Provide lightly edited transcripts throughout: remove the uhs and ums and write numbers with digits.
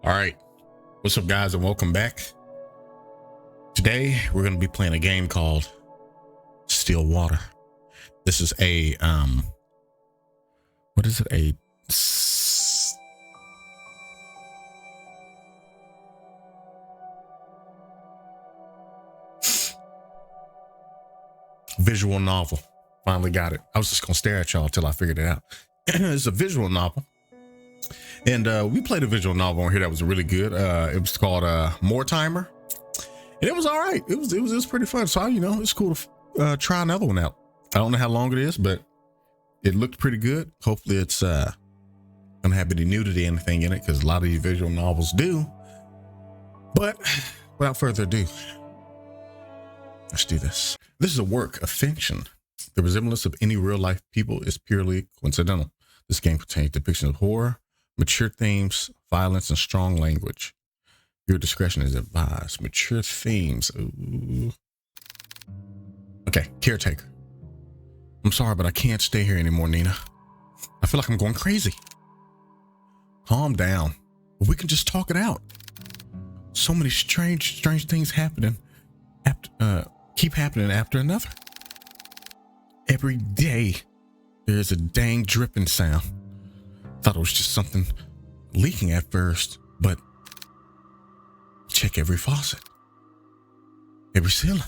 All right, what's up, guys, and welcome back. Today we're going to be playing a game called Stillwater. This is a what is it? Visual novel. Finally got it. I was just gonna stare at y'all till I figured it out. It's a visual novel, and we played a visual novel on here that was really good. It was called More Timer, and it was all right. It was pretty fun. So it's cool to try another one out. I don't know how long it is, but it looked pretty good. Hopefully it's gonna have any nudity or anything in it, because a lot of these visual novels do. But without further ado, let's do this. This is a work of fiction. The resemblance of any real life people is purely coincidental. This game contains depictions of horror, mature themes, violence, and strong language. Your discretion is advised. Mature themes. Ooh. Okay, caretaker. I'm sorry, but I can't stay here anymore, Nina. I feel like I'm going crazy. Calm down. We can just talk it out. So many strange things happening. Keep happening after another. Every day, there's a dang dripping sound. Thought it was just something leaking at first, but check every faucet, every ceiling,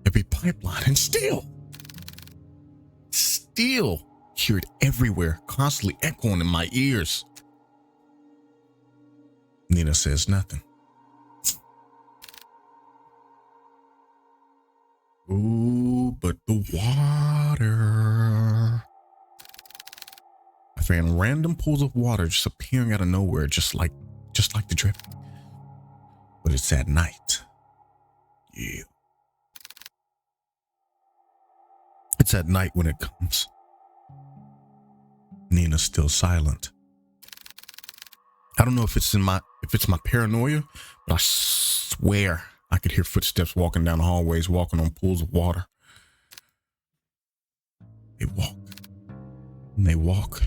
every pipeline, and still hear it everywhere, constantly echoing in my ears. Nina says nothing. Ooh, but the water. I found random pools of water just appearing out of nowhere, just like the drip. But it's at night. Yeah. It's at night when it comes. Nina's still silent. I don't know if it's my paranoia, but I swear I could hear footsteps walking down the hallways, walking on pools of water. They walk. And they walk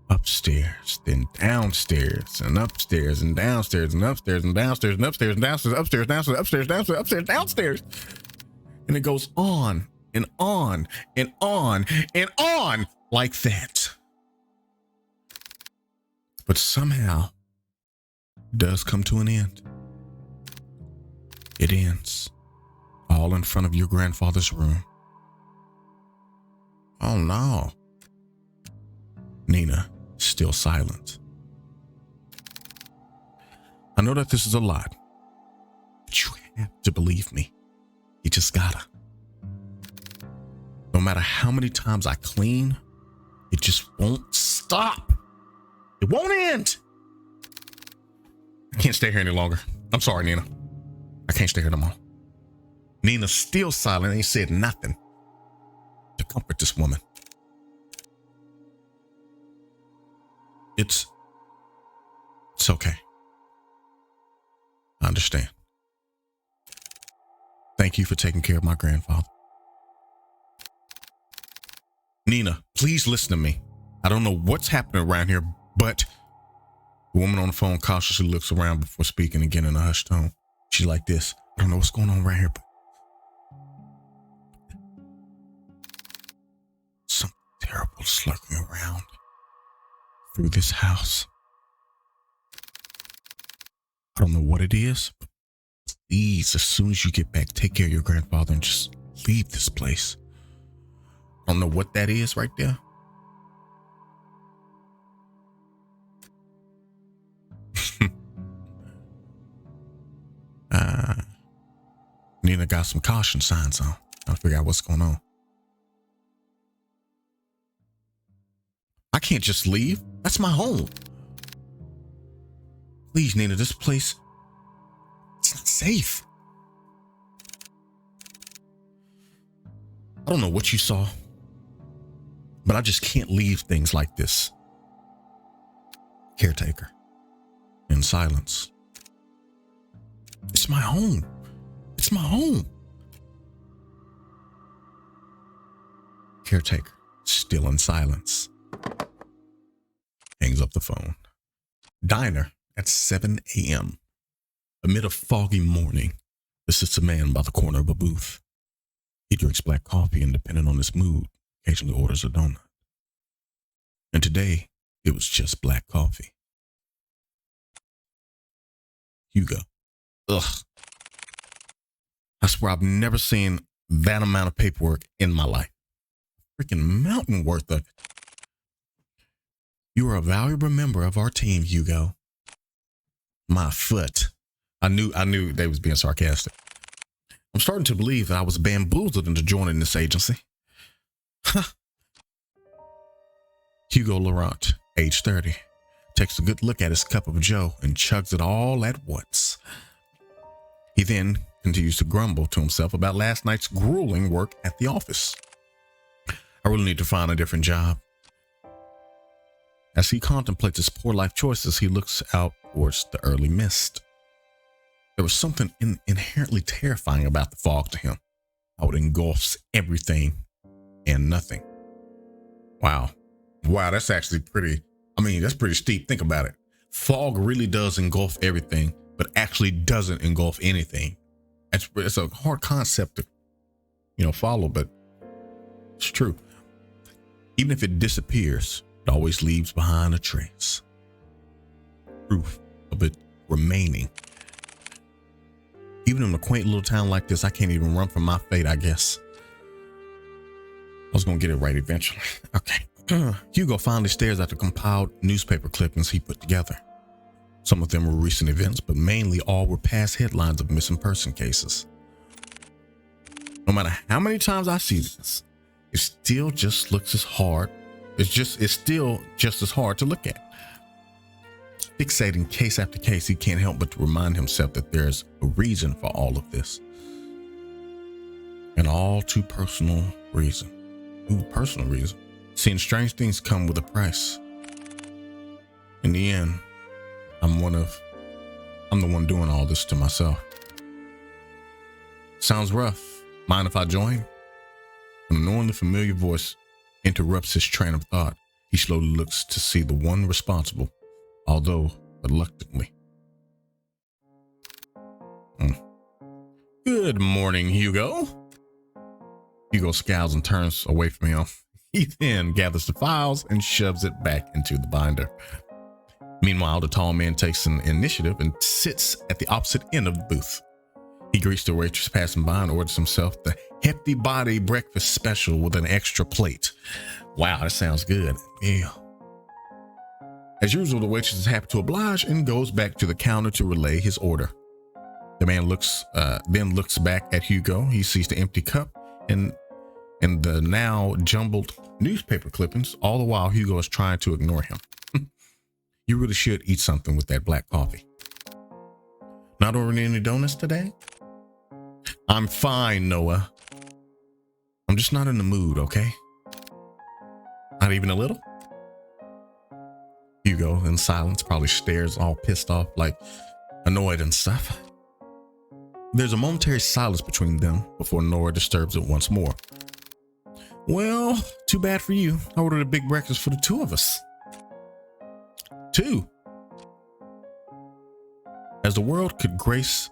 upstairs, then downstairs, and upstairs, and downstairs, and upstairs, and downstairs, and upstairs, and downstairs, upstairs, downstairs, upstairs, downstairs, upstairs, downstairs. And it goes on and on and on and on like that. But somehow it does come to an end. It ends all in front of your grandfather's room. Oh no. Nina, still silent. I know that this is a lot, but you have to believe me. You just gotta. No matter how many times I clean, it just won't stop. It won't end. I can't stay here any longer. I'm sorry, Nina. I can't stay here no more. Nina's still silent, ain't said nothing to comfort this woman. It's okay. I understand. Thank you for taking care of my grandfather. Nina, please listen to me. I don't know what's happening around here, but the woman on the phone cautiously looks around before speaking again in a hushed tone. She's like this. I don't know what's going on right here, but something terrible is lurking around through this house. I don't know what it is, but please, as soon as you get back, take care of your grandfather and just leave this place. I don't know what that is right there. Nina got some caution signs on. I'll figure out what's going on. I can't just leave. That's my home. Please, Nina, this place, it's not safe. I don't know what you saw, but I just can't leave things like this. Caretaker. In silence. It's my home. It's my home. Caretaker, still in silence. Hangs up the phone. diner at 7 a.m. Amid a foggy morning, there sits a man by the corner of a booth. He drinks black coffee and, depending on his mood, occasionally orders a donut. And today, it was just black coffee. Hugo. Ugh. I swear I've never seen that amount of paperwork in my life. Freaking mountain worth of it. You are a valuable member of our team, Hugo. My foot. I knew they was being sarcastic. I'm starting to believe that I was bamboozled into joining this agency. Hugo Laurent, age 30, takes a good look at his cup of joe and chugs it all at once. He then continues to grumble to himself about last night's grueling work at the office. I really need to find a different job. As he contemplates his poor life choices, he looks out towards the early mist. There was something inherently terrifying about the fog to him, how it engulfs everything and nothing. Wow, that's actually that's pretty steep. Think about it. Fog really does engulf everything, but actually doesn't engulf anything. It's a hard concept to, follow, but it's true. Even if it disappears, it always leaves behind a trace. Proof of it remaining. Even in a quaint little town like this, I can't even run from my fate, I guess. I was going to get it right eventually. Okay. Hugo finally stares at the compiled newspaper clippings he put together. Some of them were recent events, but mainly all were past headlines of missing person cases. No matter how many times I see this, it still just looks as hard. It's still just as hard to look at. Fixating case after case, he can't help but to remind himself that there's a reason for all of this. An all too personal reason. Personal reason. Seeing strange things come with a price. In the end, I'm the one doing all this to myself. Sounds rough. Mind if I join? An annoyingly familiar voice interrupts his train of thought. He slowly looks to see the one responsible, although reluctantly. Good morning, Hugo. Hugo scowls and turns away from him. He then gathers the files and shoves it back into the binder. Meanwhile, the tall man takes an initiative and sits at the opposite end of the booth. He greets the waitress passing by and orders himself the hefty body breakfast special with an extra plate. Wow, that sounds good. Yeah. As usual, the waitress is happy to oblige and goes back to the counter to relay his order. The man then looks back at Hugo. He sees the empty cup and the now jumbled newspaper clippings. All the while, Hugo is trying to ignore him. You really should eat something with that black coffee. Not ordering any donuts today? I'm fine, Noah. I'm just not in the mood, okay? Not even a little? Hugo, in silence, probably stares all pissed off, like annoyed and stuff. There's a momentary silence between them before Nora disturbs it once more. Well, too bad for you. I ordered a big breakfast for the two of us. Two. As if the world could grace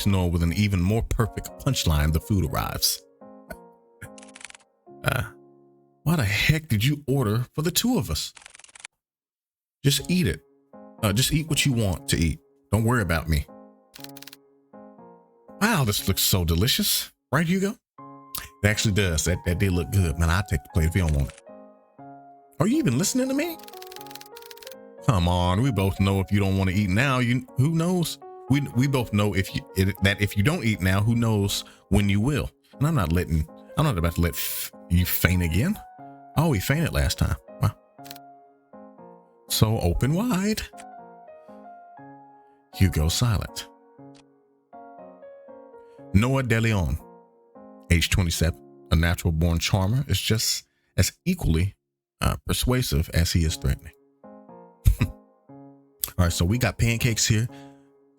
Noah with an even more perfect punchline, the food arrives. Why the heck did you order for the two of us? Just eat it. Just eat what you want to eat. Don't worry about me. Wow, this looks so delicious. Right, Hugo? It actually does. That did look good. Man, I'll take the plate if you don't want it. Are you even listening to me? Come on, we both know if you don't want to eat now, who knows? We both know that if you don't eat now, who knows when you will. And I'm not about to let you faint again. Oh, he fainted last time. Wow. So open wide. Hugo silent. Noah DeLeon, age 27, a natural born charmer, is just as equally persuasive as he is threatening. All right, so we got pancakes here,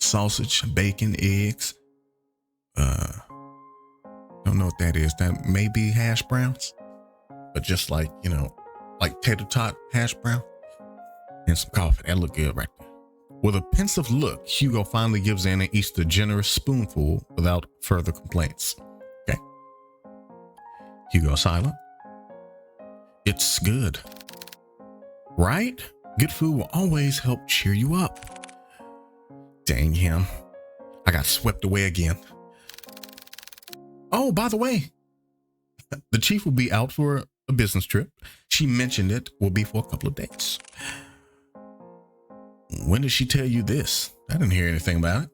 sausage, bacon, eggs. Don't know what that is. That may be hash browns, but just like tater tot hash brown. And some coffee. That look good right there. With a pensive look, Hugo finally gives in and eats the generous spoonful without further complaints. Okay. Hugo silent. It's good. Right? Good food will always help cheer you up. Dang him. I got swept away again. Oh, by the way, the chief will be out for a business trip. She mentioned it will be for a couple of days. When did she tell you this? I didn't hear anything about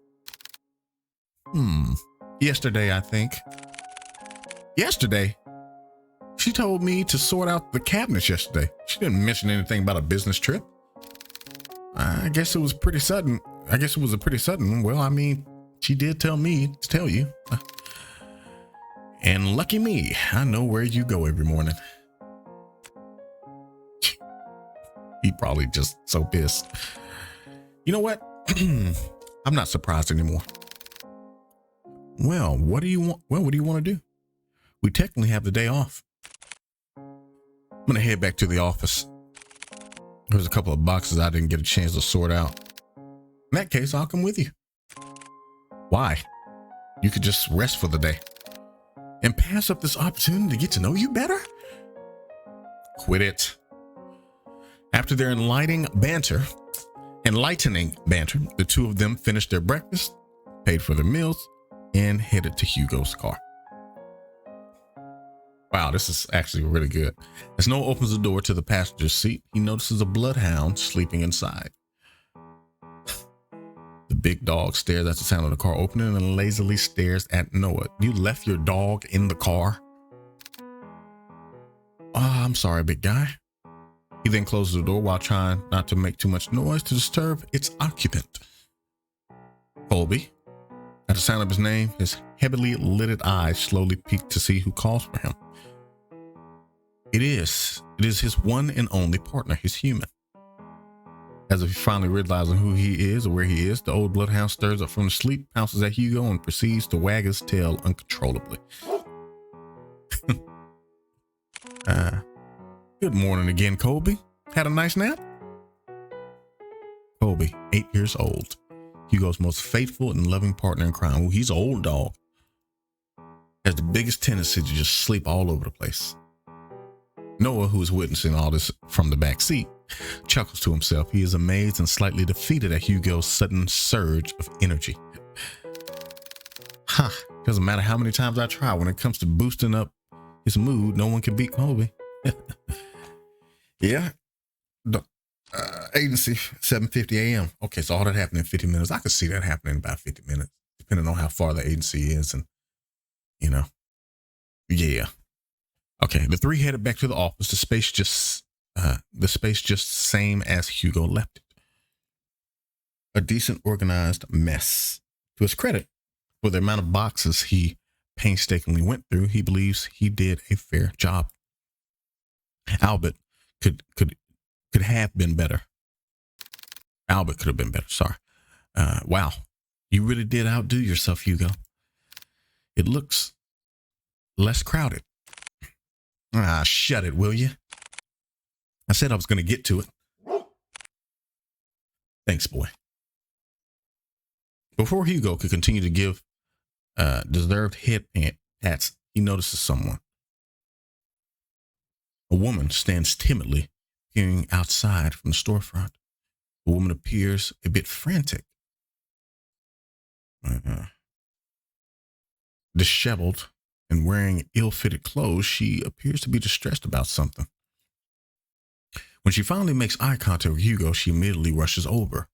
it. Yesterday, I think. Yesterday? She told me to sort out the cabinets yesterday. She didn't mention anything about a business trip. I guess it was pretty sudden. Well, I mean, she did tell me to tell you. And lucky me, I know where you go every morning. He probably just so pissed. You know what? I'm not surprised anymore. Well, what do you want? Well, what do you want to do? We technically have the day off. I'm going to head back to the office. There's a couple of boxes I didn't get a chance to sort out. In that case, I'll come with you. Why? You could just rest for the day and pass up this opportunity to get to know you better? Quit it. After their enlightening banter, the two of them finished their breakfast, paid for their meals, and headed to Hugo's car. Wow, this is actually really good. As Noah opens the door to the passenger seat, he notices a bloodhound sleeping inside. The big dog stares at the sound of the car opening and lazily stares at Noah. You left your dog in the car? Oh, I'm sorry, big guy. He then closes the door while trying not to make too much noise to disturb its occupant. Colby. At the sound of his name, his heavily lidded eyes slowly peek to see who calls for him. It is his one and only partner, his human. As if he finally realizing who he is or where he is, the old bloodhound stirs up from the sleep, pounces at Hugo, and proceeds to wag his tail uncontrollably. Good morning again, Colby. Had a nice nap? Colby, 8 years old. Hugo's most faithful and loving partner in crime. He's an old dog. Has the biggest tendency to just sleep all over the place. Noah, who is witnessing all this from the back seat, chuckles to himself. He is amazed and slightly defeated at Hugo's sudden surge of energy. Doesn't matter how many times I try. When it comes to boosting up his mood, no one can beat Colby. Yeah. Agency, 7:50 a.m. Okay, so all that happened in 50 minutes. I could see that happening in about 50 minutes, depending on how far the agency is. And, yeah. Okay, the three headed back to the office. The space just same as Hugo left it. A decent organized mess. To his credit, for the amount of boxes he painstakingly went through, he believes he did a fair job. Albert could have been better. Albert could have been better. Sorry. Wow. You really did outdo yourself, Hugo. It looks less crowded. Shut it, will you? I said I was going to get to it. Thanks, boy. Before Hugo could continue to give deserved head pats, he notices someone. A woman stands timidly, peering outside from the storefront. The woman appears a bit frantic. Disheveled and wearing ill-fitted clothes, she appears to be distressed about something. When she finally makes eye contact with Hugo, she immediately rushes over.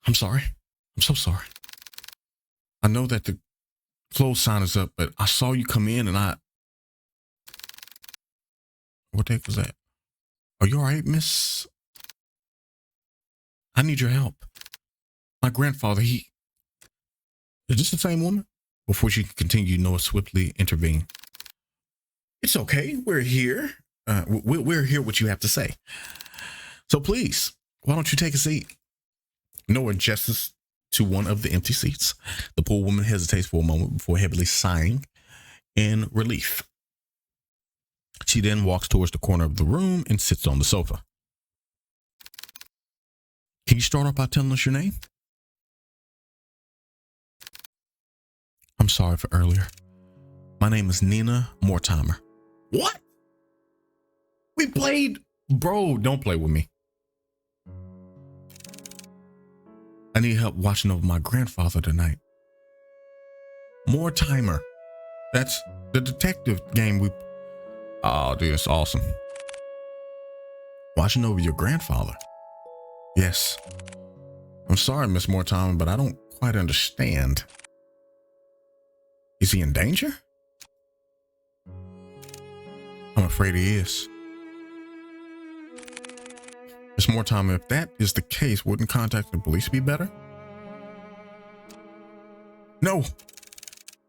I'm sorry. I'm so sorry. I know that the clothes sign is up, but I saw you come in and What the heck was that? Are you all right, miss? I need your help. My grandfather, Is this the same woman? Before she could continue, Noah swiftly intervened. It's okay. We're here. We'll hear what you have to say. So please, why don't you take a seat? Noah gestures to one of the empty seats. The poor woman hesitates for a moment before heavily sighing in relief. She then walks towards the corner of the room and sits on the sofa. Can you start off by telling us your name? I'm sorry for earlier. My name is Nina Mortimer. What? We played. Bro, don't play with me. I need help watching over my grandfather tonight. Mortimer. That's the detective game we... Oh, dude, it's awesome. Watching over your grandfather. Yes. I'm sorry, Miss Mortimer, but I don't quite understand. Is he in danger? I'm afraid he is. Miss Mortimer, if that is the case, wouldn't contacting the police be better? No.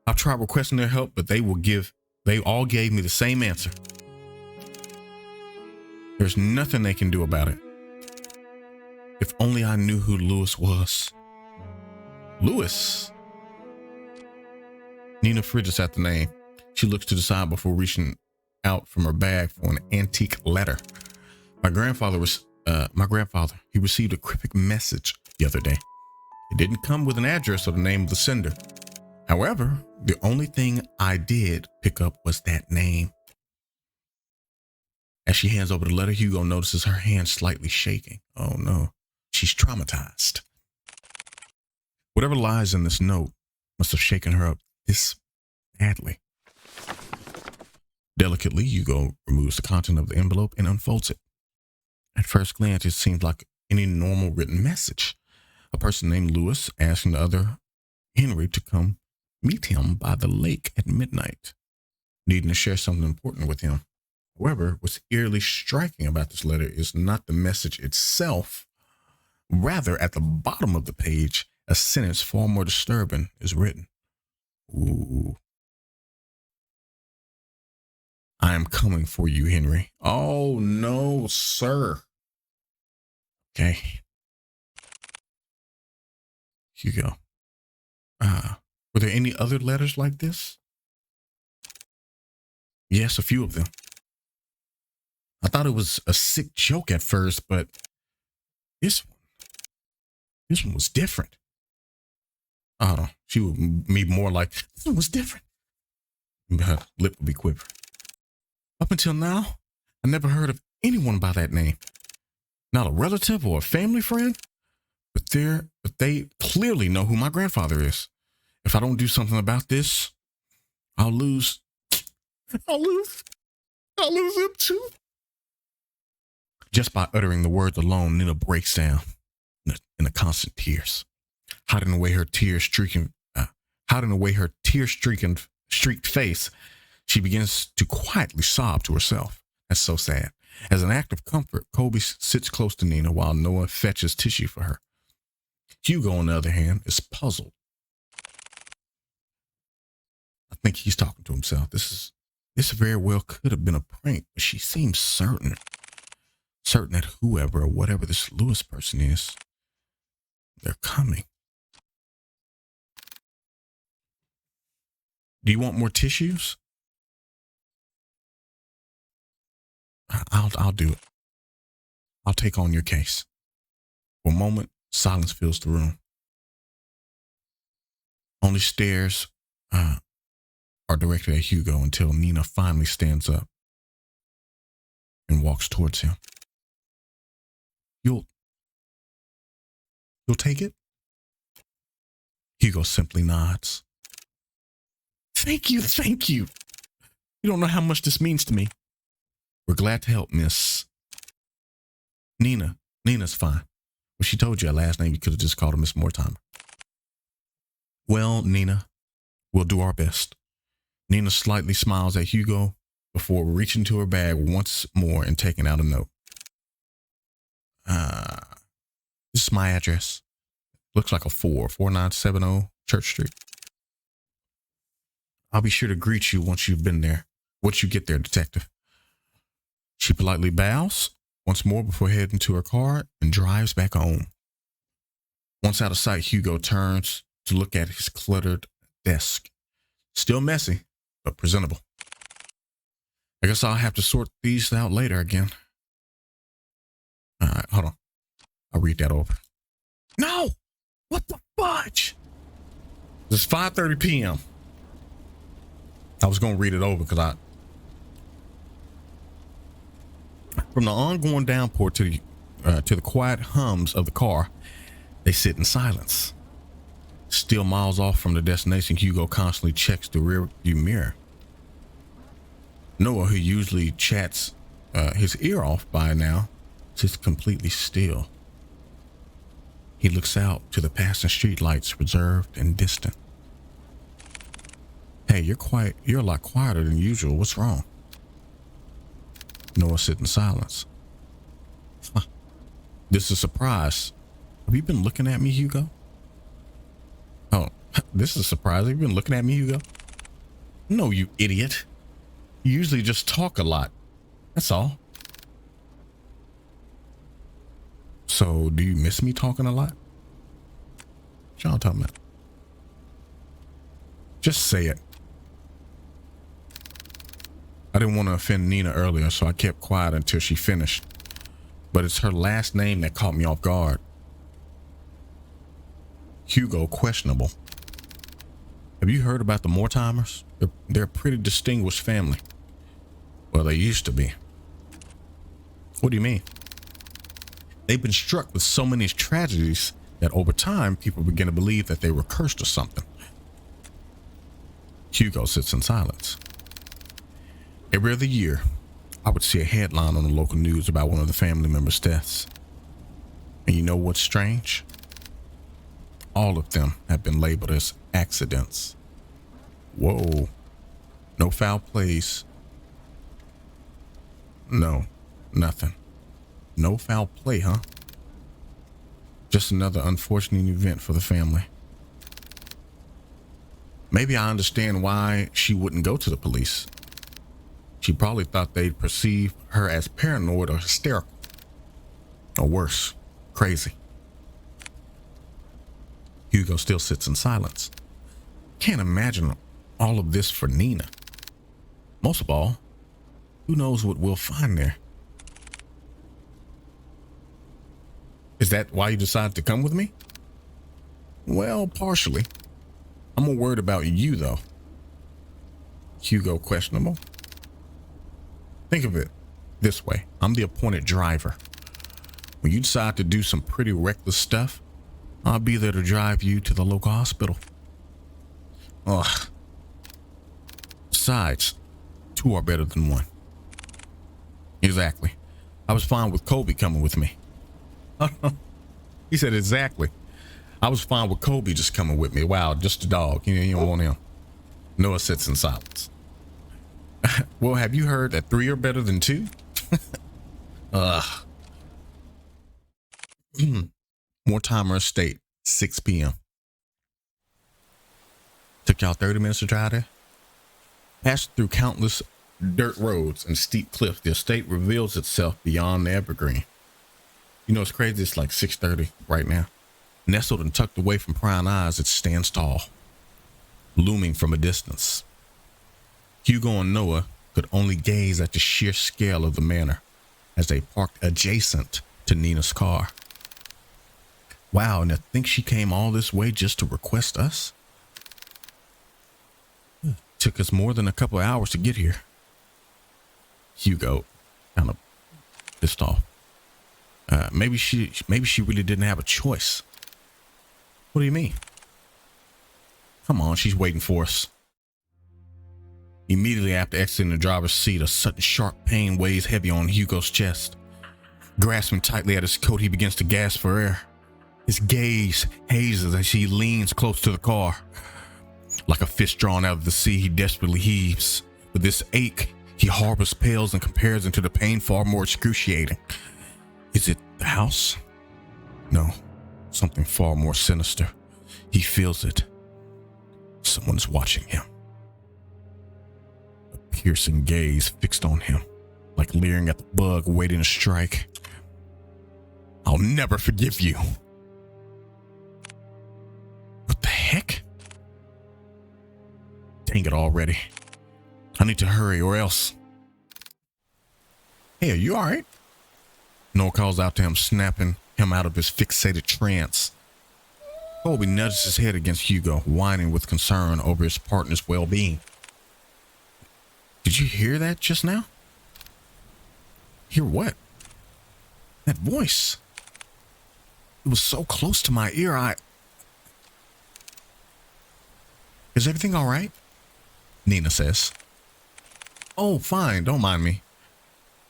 I've tried requesting their help, but they all gave me the same answer. There's nothing they can do about it. If only I knew who Lewis was. Lewis? Nina fridges at the name. She looks to the side before reaching out from her bag for an antique letter. My grandfather, he received a cryptic message the other day. It didn't come with an address or the name of the sender. However, the only thing I did pick up was that name. As she hands over the letter, Hugo notices her hand slightly shaking. Oh no, she's traumatized. Whatever lies in this note must have shaken her up this badly. Delicately, Hugo removes the content of the envelope and unfolds it. At first glance, it seems like any normal written message. A person named Lewis asking the other Henry to come meet him by the lake at midnight, needing to share something important with him. However, what's eerily striking about this letter is not the message itself. Rather, at the bottom of the page, a sentence far more disturbing is written. Ooh. I am coming for you, Henry. Oh, no, sir. Okay. Hugo. Were there any other letters like this? Yes, a few of them. I thought it was a sick joke at first, but this one was different. Oh, she would be more like, this one was different. Her lip would be quivering. Up until now, I never heard of anyone by that name. Not a relative or a family friend, but they clearly know who my grandfather is. If I don't do something about this, I'll lose him too. Just by uttering the words alone, Nina breaks down in a constant tears, hiding away her tear-streaked face. She begins to quietly sob to herself. That's so sad. As an act of comfort, Colby sits close to Nina while Noah fetches tissue for her. Hugo, on the other hand, is puzzled. I think he's talking to himself. This very well could have been a prank, but she seems certain that whoever or whatever this Lewis person is, they're coming. Do you want more tissues? I'll do it. I'll take on your case. For a moment, silence fills the room. Only stares are directed at Hugo until Nina finally stands up and walks towards him. You'll take it? Hugo simply nods. Thank you. You don't know how much this means to me. We're glad to help, Miss Nina. Nina's fine. When she told you her last name, you could have just called her Miss Mortimer. Well, Nina, we'll do our best. Nina slightly smiles at Hugo before reaching to her bag once more and taking out a note. This is my address. Looks like a 4970 Church Street. I'll be sure to greet you once you get there, detective. She politely bows once more before heading to her car and drives back home. Once out of sight, Hugo turns to look at his cluttered desk. Still messy, but presentable. I guess I'll have to sort these out later again. All right, hold on. I'll read that over. No! What the fudge? It's 5:30 p.m. I was gonna read it over because from the ongoing downpour to the quiet hums of the car, they sit in silence. Still miles off from the destination, Hugo constantly checks the rear view mirror. Noah, who usually chats his ear off by now, sits completely still. He looks out to the passing streetlights, reserved and distant. Hey, you're a lot quieter than usual. What's wrong? Noah sits in silence. This is a surprise. Have you been looking at me, Hugo? Oh, this is a surprise. Have you been looking at me, Hugo? No, you idiot. You usually just talk a lot. That's all. So, do you miss me talking a lot? What y'all talking about? Just say it. I didn't want to offend Nina earlier, so I kept quiet until she finished. But it's her last name that caught me off guard. Hugo Questionable. Have you heard about the Mortimers? They're a pretty distinguished family. Well, they used to be. What do you mean? They've been struck with so many tragedies that over time, people begin to believe that they were cursed or something. Hugo sits in silence. Every other year, I would see a headline on the local news about one of the family members' deaths. And you know what's strange? All of them have been labeled as accidents. Whoa. No foul plays. No, nothing. No foul play, huh? Just another unfortunate event for the family. Maybe I understand why she wouldn't go to the police. She probably thought they'd perceive her as paranoid or hysterical. Or worse, crazy. Hugo still sits in silence. Can't imagine all of this for Nina. Most of all, who knows what we'll find there? Is that why you decided to come with me? Well, partially. I'm more worried about you, though. Hugo Questionable. Think of it this way. I'm the appointed driver. When you decide to do some pretty reckless stuff, I'll be there to drive you to the local hospital. Ugh. Besides, two are better than one. Exactly. I was fine with Kobe coming with me. He said exactly. I was fine with Kobe just coming with me. Wow, just a dog. You don't want him. Noah sits in silence. Well, have you heard that 3 are better than 2? Mortimer Estate, 6 p.m. Took y'all 30 minutes to drive there? Passed through countless dirt roads and steep cliffs, the estate reveals itself beyond the evergreen. You know, it's crazy. It's like 6:30 right now. Nestled and tucked away from prying eyes, it stands tall, looming from a distance. Hugo and Noah could only gaze at the sheer scale of the manor as they parked adjacent to Nina's car. Wow, and I think she came all this way just to request us? Took us more than a couple of hours to get here. Hugo, kind of pissed off. Maybe she really didn't have a choice. What do you mean? Come on, she's waiting for us. Immediately after exiting the driver's seat, a sudden sharp pain weighs heavy on Hugo's chest. Grasping tightly at his coat, he begins to gasp for air. His gaze hazes as he leans close to the car. Like a fish drawn out of the sea, he desperately heaves. But this ache he harbors pales in comparison to the pain far more excruciating. Is it the house? No, something far more sinister. He feels it. Someone's watching him. A piercing gaze fixed on him, like leering at the bug waiting to strike. I'll never forgive you. What the heck? Dang it already. I need to hurry or else. Hey, are you all right? Noah calls out to him, snapping him out of his fixated trance. Colby nudged his head against Hugo, whining with concern over his partner's well-being. Did you hear that just now? Hear what? That voice. It was so close to my ear, Is everything all right? Nina says. Oh, fine. Don't mind me.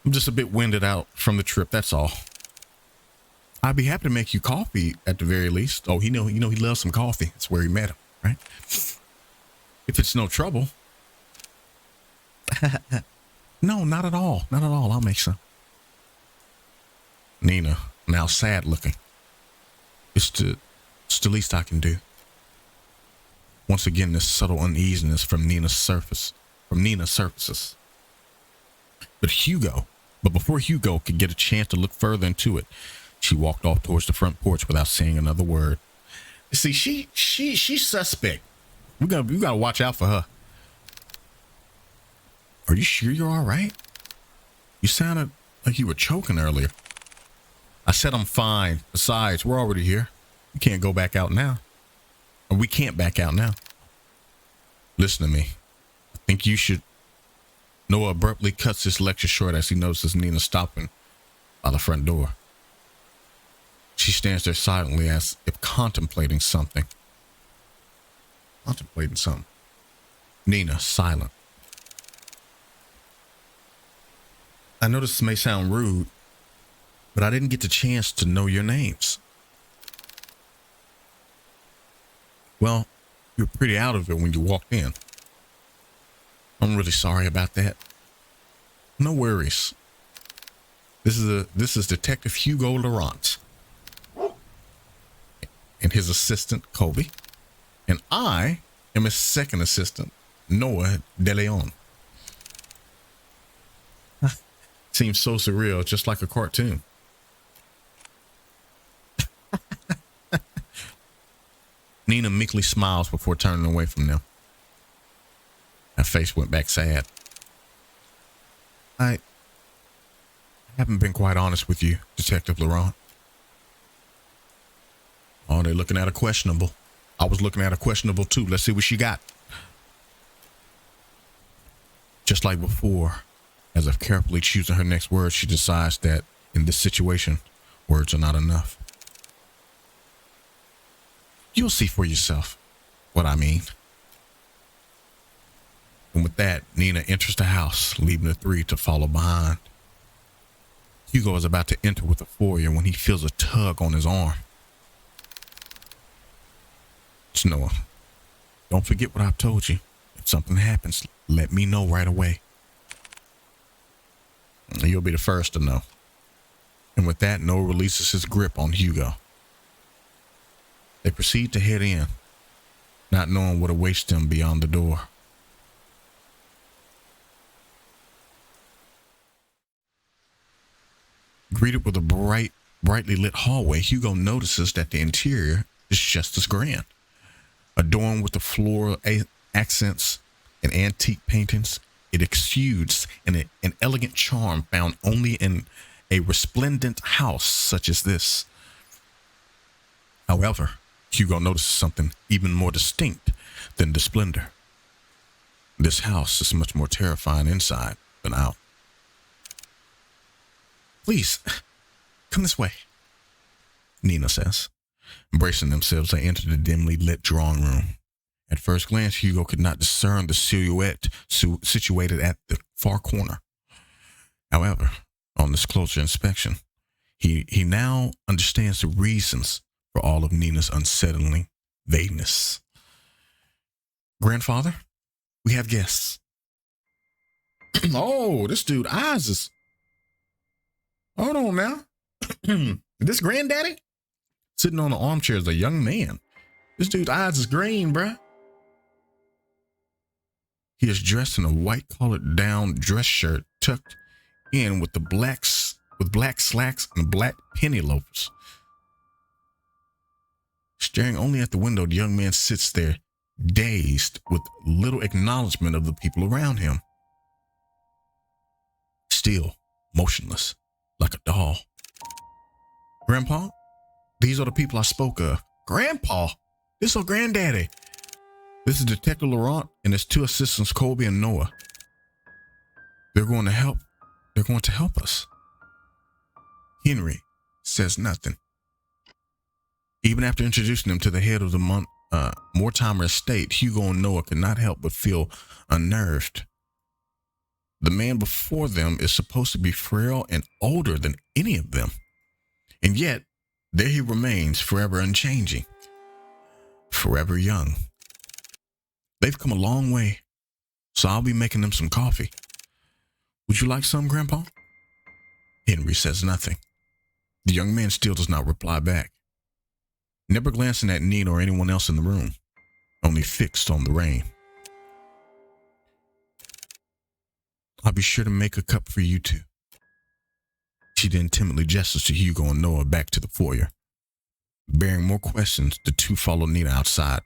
I'm just a bit winded out from the trip, that's all. I'd be happy to make you coffee at the very least. Oh, he loves some coffee. That's where he met him, right? If it's no trouble. No, not at all. Not at all. I'll make some. Nina, now sad looking. It's the least I can do. Once again, this subtle uneasiness from Nina surfaces. But before Hugo could get a chance to look further into it, she walked off towards the front porch without saying another word. See, she's suspect. We gotta watch out for her. Are you sure you're all right? You sounded like you were choking earlier. I said I'm fine. Besides, we're already here. We can't go back out now. Or we can't back out now. Listen to me. I think you should. Noah abruptly cuts his lecture short as he notices Nina stopping by the front door. She stands there silently as if contemplating something. Nina, silent. I know this may sound rude, but I didn't get the chance to know your names. Well, you were pretty out of it when you walked in. I'm really sorry about that. No worries. This is Detective Hugo Laurent and his assistant, Colby. And I am his second assistant, Noah DeLeon. Seems so surreal, just like a cartoon. Nina meekly smiles before turning away from them. Her face went back sad. I haven't been quite honest with you, Detective Laurent. Oh, they're looking at a questionable. I was looking at a questionable too. Let's see what she got. Just like before, as if carefully choosing her next words, she decides that in this situation, words are not enough. You'll see for yourself what I mean. And with that, Nina enters the house, leaving the three to follow behind. Hugo is about to enter with euphoria when he feels a tug on his arm. It's Noah. Don't forget what I've told you. If something happens, let me know right away. You'll be the first to know. And with that, Noah releases his grip on Hugo. They proceed to head in, not knowing what awaits them beyond the door. Greeted with a brightly lit hallway, Hugo notices that the interior is just as grand. Adorned with the floral accents and antique paintings, it exudes an elegant charm found only in a resplendent house such as this. However, Hugo notices something even more distinct than the splendor. This house is much more terrifying inside than out. Please, come this way, Nina says. Embracing themselves, they enter the dimly lit drawing room. At first glance, Hugo could not discern the silhouette situated at the far corner. However, on this closer inspection, he now understands the reasons for all of Nina's unsettling vagueness. Grandfather, we have guests. Oh, this dude eyes is... Hold on now. This granddaddy? Sitting on an armchair is a young man. This dude's eyes is green, bruh. He is dressed in a white collared down dress shirt tucked in with black slacks and black penny loafers. Staring only at the window, the young man sits there, dazed with little acknowledgement of the people around him. Still, motionless, like a doll. Grandpa, these are the people I spoke of. Grandpa? This is our granddaddy. This is Detective Laurent and his two assistants, Colby and Noah. They're going to help. They're going to help us. Henry says nothing. Even after introducing him to the head of the Mortimer estate, Hugo and Noah could not help but feel unnerved. The man before them is supposed to be frail and older than any of them. And yet, there he remains, forever unchanging, forever young. They've come a long way, so I'll be making them some coffee. Would you like some, Grandpa? Henry says nothing. The young man still does not reply back, never glancing at Nina or anyone else in the room, only fixed on the rain. I'll be sure to make a cup for you two. She then timidly gestures to Hugo and Noah back to the foyer. Bearing more questions, the two follow Nina outside.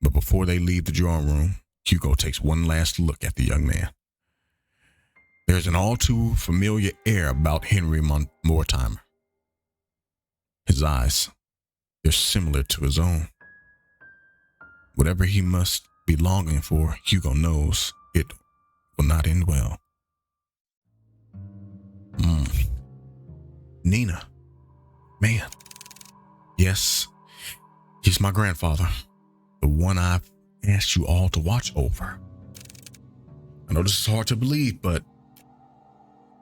But before they leave the drawing room, Hugo takes one last look at the young man. There's an all too familiar air about Henry Mortimer. His eyes, they're similar to his own. Whatever he must be longing for, Hugo knows it will not end well. Nina. Man. Yes, he's my grandfather. The one I've asked you all to watch over. I know this is hard to believe, but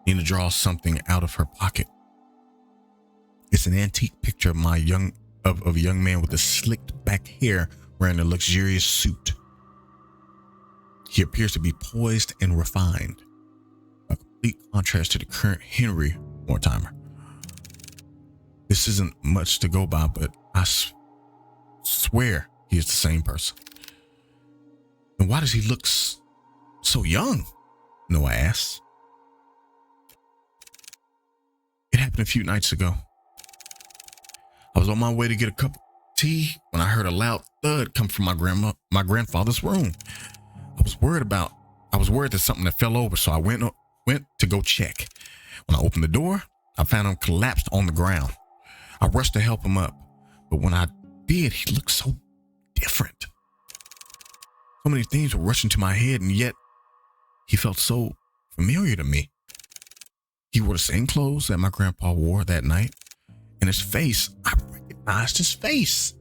Nina draws something out of her pocket. It's an antique picture of a young man with a slicked back hair wearing a luxurious suit. He appears to be poised and refined, a complete contrast to the current Henry Mortimer. This isn't much to go by, but I swear he is the same person. And why does he look so young? Noah asks. It happened a few nights ago. I was on my way to get a cup of tea when I heard a loud thud come from my grandfather's room. I was worried that something had fell over, so I went to go check. When I opened the door, I found him collapsed on the ground. I rushed to help him up, but when I did, he looked so different. So many things were rushing to my head, and yet he felt so familiar to me. He wore the same clothes that my grandpa wore that night, and his face, I recognized his face.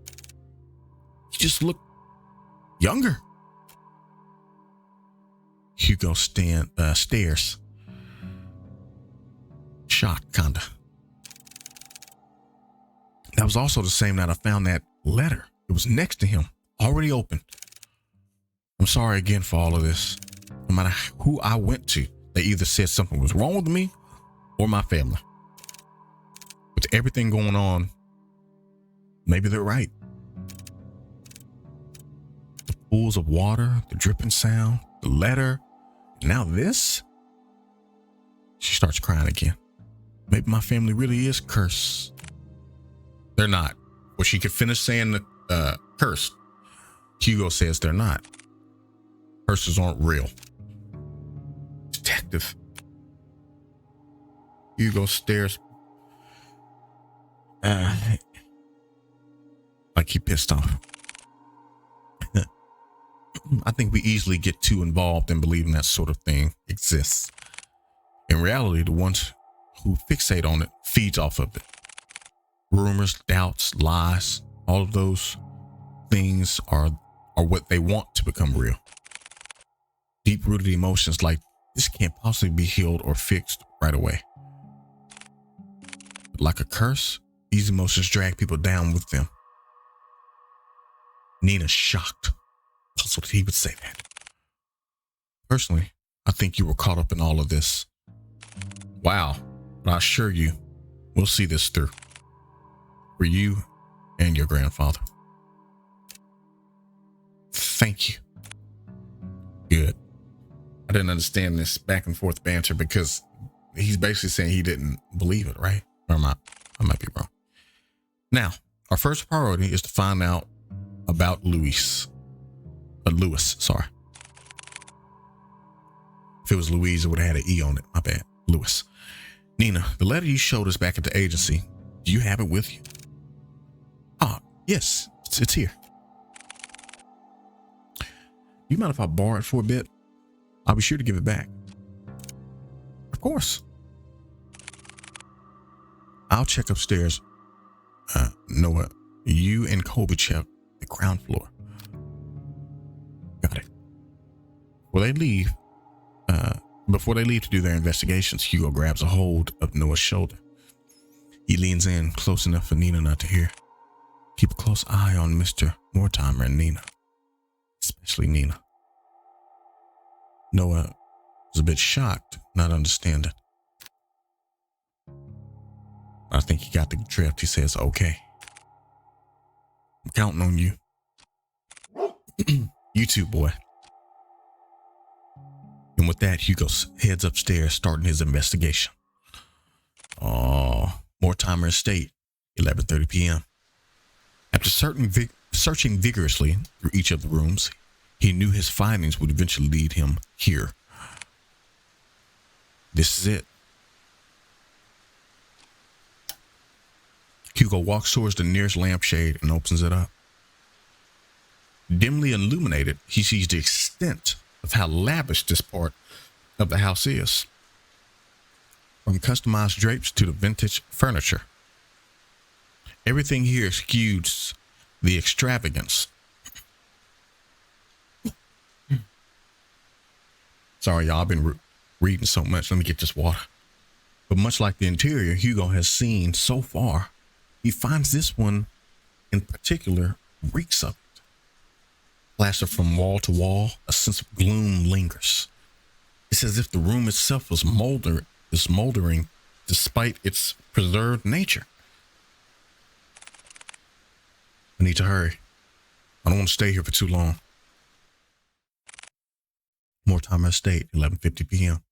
He just looked younger. Hugo stares. Shocked, kinda. That was also the same night I found that letter. It was next to him, already open. I'm sorry again for all of this. No matter who I went to, they either said something was wrong with me or my family. With everything going on, maybe they're right. The pools of water, the dripping sound, the letter, now this? She starts crying again. Maybe my family really is cursed. They're not. Well, she could finish saying the cursed. Hugo says they're not. Curses aren't real. Detective. Hugo stares. Like he pissed off. I think we easily get too involved in believing that sort of thing exists. In reality, the ones who fixate on it feeds off of it. Rumors, doubts, lies, all of those things are what they want to become real. Deep-rooted emotions like this can't possibly be healed or fixed right away. But like a curse, these emotions drag people down with them. Nina's shocked. Puzzled he would say that. Personally, I think you were caught up in all of this. Wow, but I assure you, we'll see this through. For you and your grandfather. Thank you. Good. I didn't understand this back and forth banter because he's basically saying he didn't believe it, right? Or I might be wrong. Now, our first priority is to find out about Louis. Sorry. If it was Louise, it would have had an E on it. My bad. Louis. Nina, the letter you showed us back at the agency, do you have it with you? Ah, yes. It's here. You mind if I borrow it for a bit? I'll be sure to give it back. Of course. I'll check upstairs. Noah, you and Colby check the ground floor. Got it. Before they leave to do their investigations, Hugo grabs a hold of Noah's shoulder. He leans in close enough for Nina not to hear. Keep a close eye on Mr. Mortimer and Nina. Especially Nina. Noah was a bit shocked, not understanding. I think he got the drift. He says, okay. I'm counting on you. You too, boy. And with that, Hugo heads upstairs, starting his investigation. Mortimer Estate, 11:30 p.m. After searching vigorously through each of the rooms, he knew his findings would eventually lead him here. This is it. Hugo walks towards the nearest lampshade and opens it up. Dimly illuminated, he sees the extent of how lavish this part of the house is. From customized drapes to the vintage furniture. Everything here skews the extravagance. Sorry, y'all, I've been reading so much. Let me get this water. But much like the interior Hugo has seen so far, he finds this one in particular reeks of it. Plastered from wall to wall, a sense of gloom lingers. It's as if the room itself was moldering despite its preserved nature. I need to hurry. I don't want to stay here for too long. Mortimer Estate, 11:50 p.m.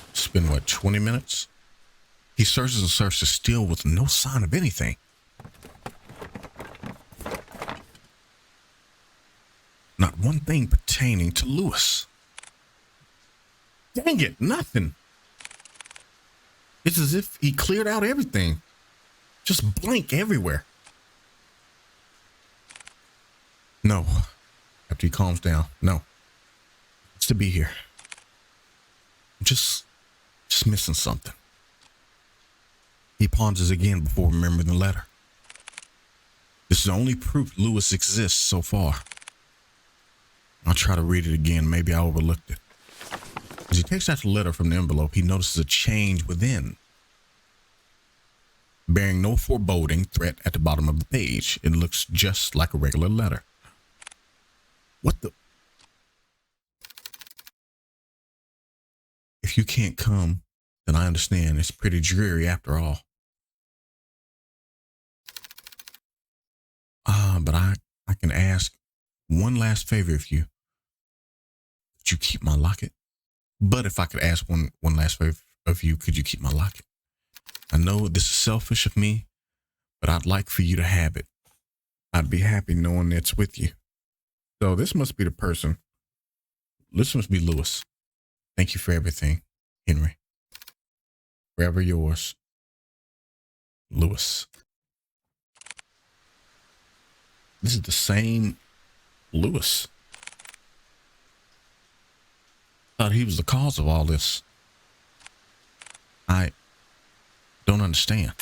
It's been, 20 minutes? He searches and searches still with no sign of anything. Not one thing pertaining to Lewis. Dang it, nothing. It's as if he cleared out everything. Just blank everywhere. No. After he calms down, no. It's to be here. I'm just missing something. He pauses again before remembering the letter. This is the only proof Lewis exists so far. I'll try to read it again. Maybe I overlooked it. As he takes out the letter from the envelope, he notices a change within. Bearing no foreboding threat at the bottom of the page, it looks just like a regular letter. What the? If you can't come, then I understand. It's pretty dreary after all. But I can ask one last favor of you. Could you keep my locket? But if I could ask one last favor of you, could you keep my locket? I know this is selfish of me, but I'd like for you to have it. I'd be happy knowing it's with you. So this must be the person. This must be Lewis. Thank you for everything, Henry. Forever yours, Lewis. This is the same Lewis. Thought he was the cause of all this. I don't understand.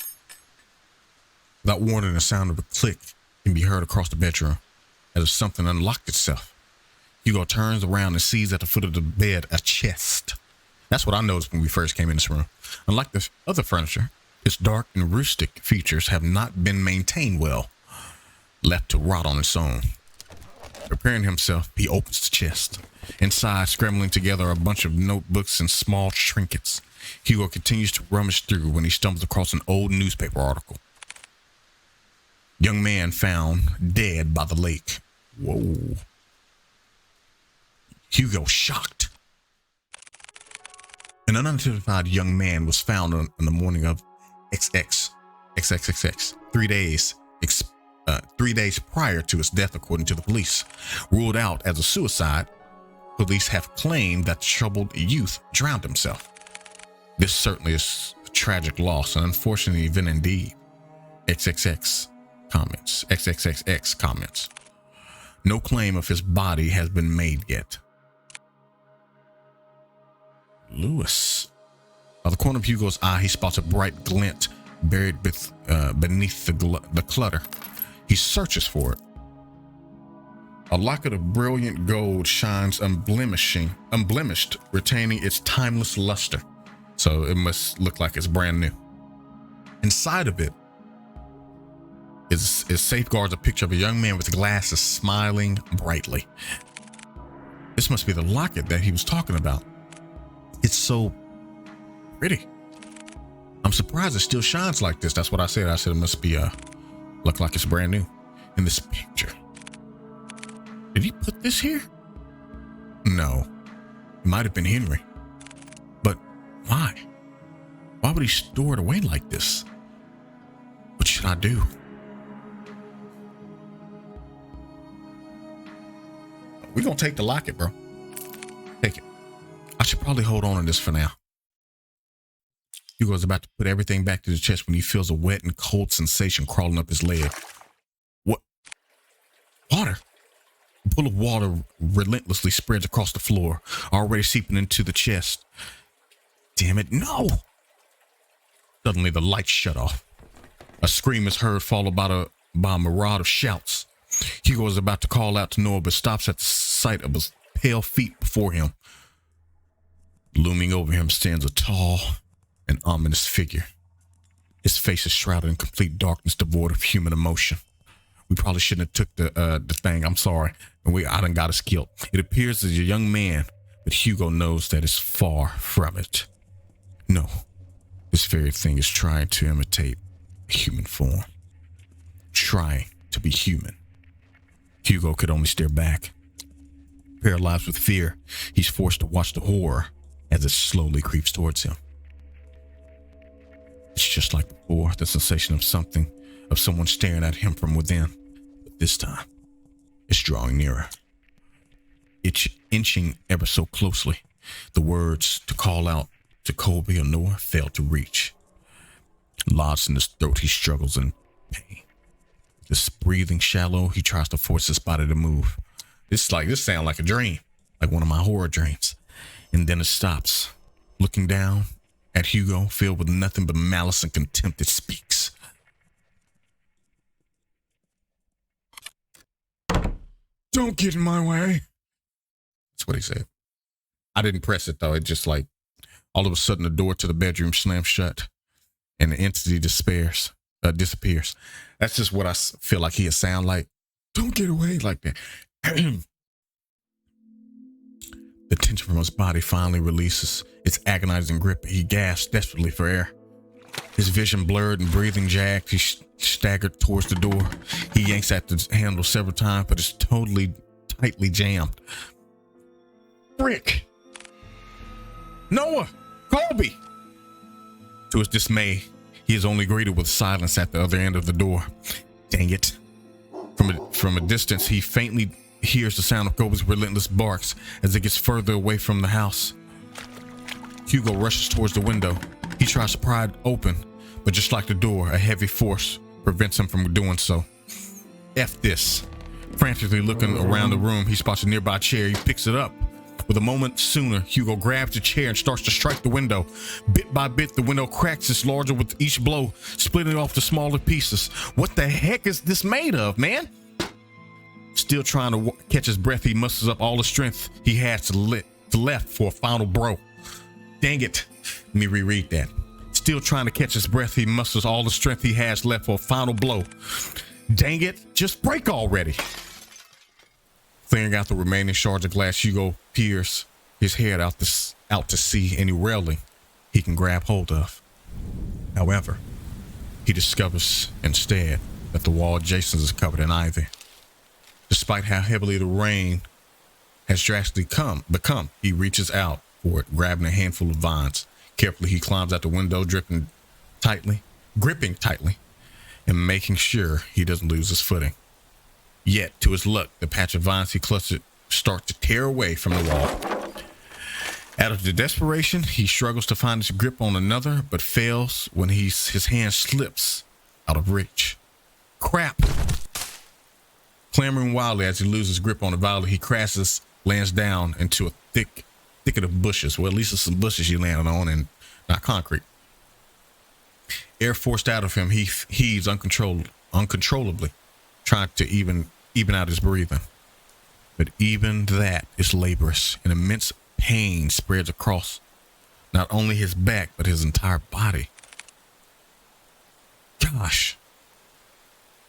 Without warning, the sound of a click can be heard across the bedroom, as if something unlocked itself. Hugo turns around and sees at the foot of the bed a chest. That's what I noticed when we first came in this room. Unlike the other furniture, its dark and rustic features have not been maintained well, left to rot on its own. Preparing himself, he opens the chest. Inside, scrambling together a bunch of notebooks and small trinkets, Hugo continues to rummage through when he stumbles across an old newspaper article. Young man found dead by the lake. Whoa. Hugo shocked. An unidentified young man was found on the morning of XXXX, 3 days 3 days prior to his death, according to the police. Ruled out as a suicide, police have claimed that the troubled youth drowned himself. This certainly is a tragic loss, an unfortunate event indeed. XXX, comments. XXXX comments. No claim of his body has been made yet. Lewis. By the corner of Hugo's eye, he spots a bright glint buried beneath the clutter. He searches for it. A locket of brilliant gold shines unblemished, retaining its timeless luster. So it must look like it's brand new. Inside of it is safeguards a picture of a young man with glasses smiling brightly. This must be the locket that he was talking about. It's so pretty. I'm surprised it still shines like this. That's what I said. I said it must be look like it's brand new. In this picture. Did he put this here? No. It might have been Henry. But why? Why would he store it away like this? What should I do? We're gonna take the locket, bro. Take it. I should probably hold on to this for now. Hugo's about to put everything back to the chest when he feels a wet and cold sensation crawling up his leg. What? Water. A pool of water relentlessly spreads across the floor, already seeping into the chest. Damn it, no! Suddenly the lights shut off. A scream is heard, followed by a mirage of shouts. Hugo is about to call out to Noah, but stops at the sight of his pale feet before him. Looming over him stands a tall and ominous figure. His face is shrouded in complete darkness, devoid of human emotion. We probably shouldn't have took the thing. I'm sorry. I done got us killed. It appears as a young man, but Hugo knows that it's far from it. No, this very thing is trying to imitate a human form. Trying to be human. Hugo could only stare back. Paralyzed with fear, he's forced to watch the horror as it slowly creeps towards him. It's just like before, the sensation of someone staring at him from within. But this time, it's drawing nearer. It's inching ever so closely. The words to call out to Colby or Noah fail to reach. Lodged in his throat, he struggles in pain. Just breathing shallow, he tries to force his body to move. This sounds like a dream, like one of my horror dreams. And then it stops. Looking down at Hugo, filled with nothing but malice and contempt, it speaks. Don't get in my way. That's what he said. I didn't press it though. It just like all of a sudden the door to the bedroom slams shut and the entity disappears. That's just what I feel like he'd sound like. Don't get away like that. The tension from his body finally releases its agonizing grip. He gasps desperately for air. His vision blurred and breathing jagged. He staggered towards the door. He yanks at the handle several times, but it's tightly jammed. Frick! Noah! Colby! To his dismay, he is only greeted with silence at the other end of the door. Dang it. From a distance, he faintly hears the sound of Colby's relentless barks as it gets further away from the house. Hugo rushes towards the window. He tries to pry it open, but just like the door, a heavy force prevents him from doing so. F this. Frantically looking around the room, he spots a nearby chair. He picks it up. With a moment sooner, Hugo grabs the chair and starts to strike the window. Bit by bit, the window cracks. It's larger with each blow, splitting it off to smaller pieces. What the heck is this made of, man? Still trying to catch his breath, he musters up all the strength he has to left for a final blow. Dang it. Let me reread that. Still trying to catch his breath, he musters all the strength he has left for a final blow. Dang it, just break already. Clearing out the remaining shards of glass, Hugo peers his head out to see any railing he can grab hold of. However, he discovers instead that the wall adjacent is covered in ivy. Despite how heavily the rain has drastically become, he reaches out for it, grabbing a handful of vines. Carefully, he climbs out the window, gripping tightly, and making sure he doesn't lose his footing. Yet, to his luck, the patch of vines he clutched start to tear away from the wall. Out of the desperation, he struggles to find his grip on another, but fails when his hand slips out of reach. Crap! Clamoring wildly as he loses grip on the violin, he crashes, lands down into a thicket of bushes. Well, at least it's some bushes he landed on and not concrete. Air forced out of him, he heaves uncontrollably, trying to even out his breathing. But even that is laborious, and immense pain spreads across not only his back, but his entire body. Gosh,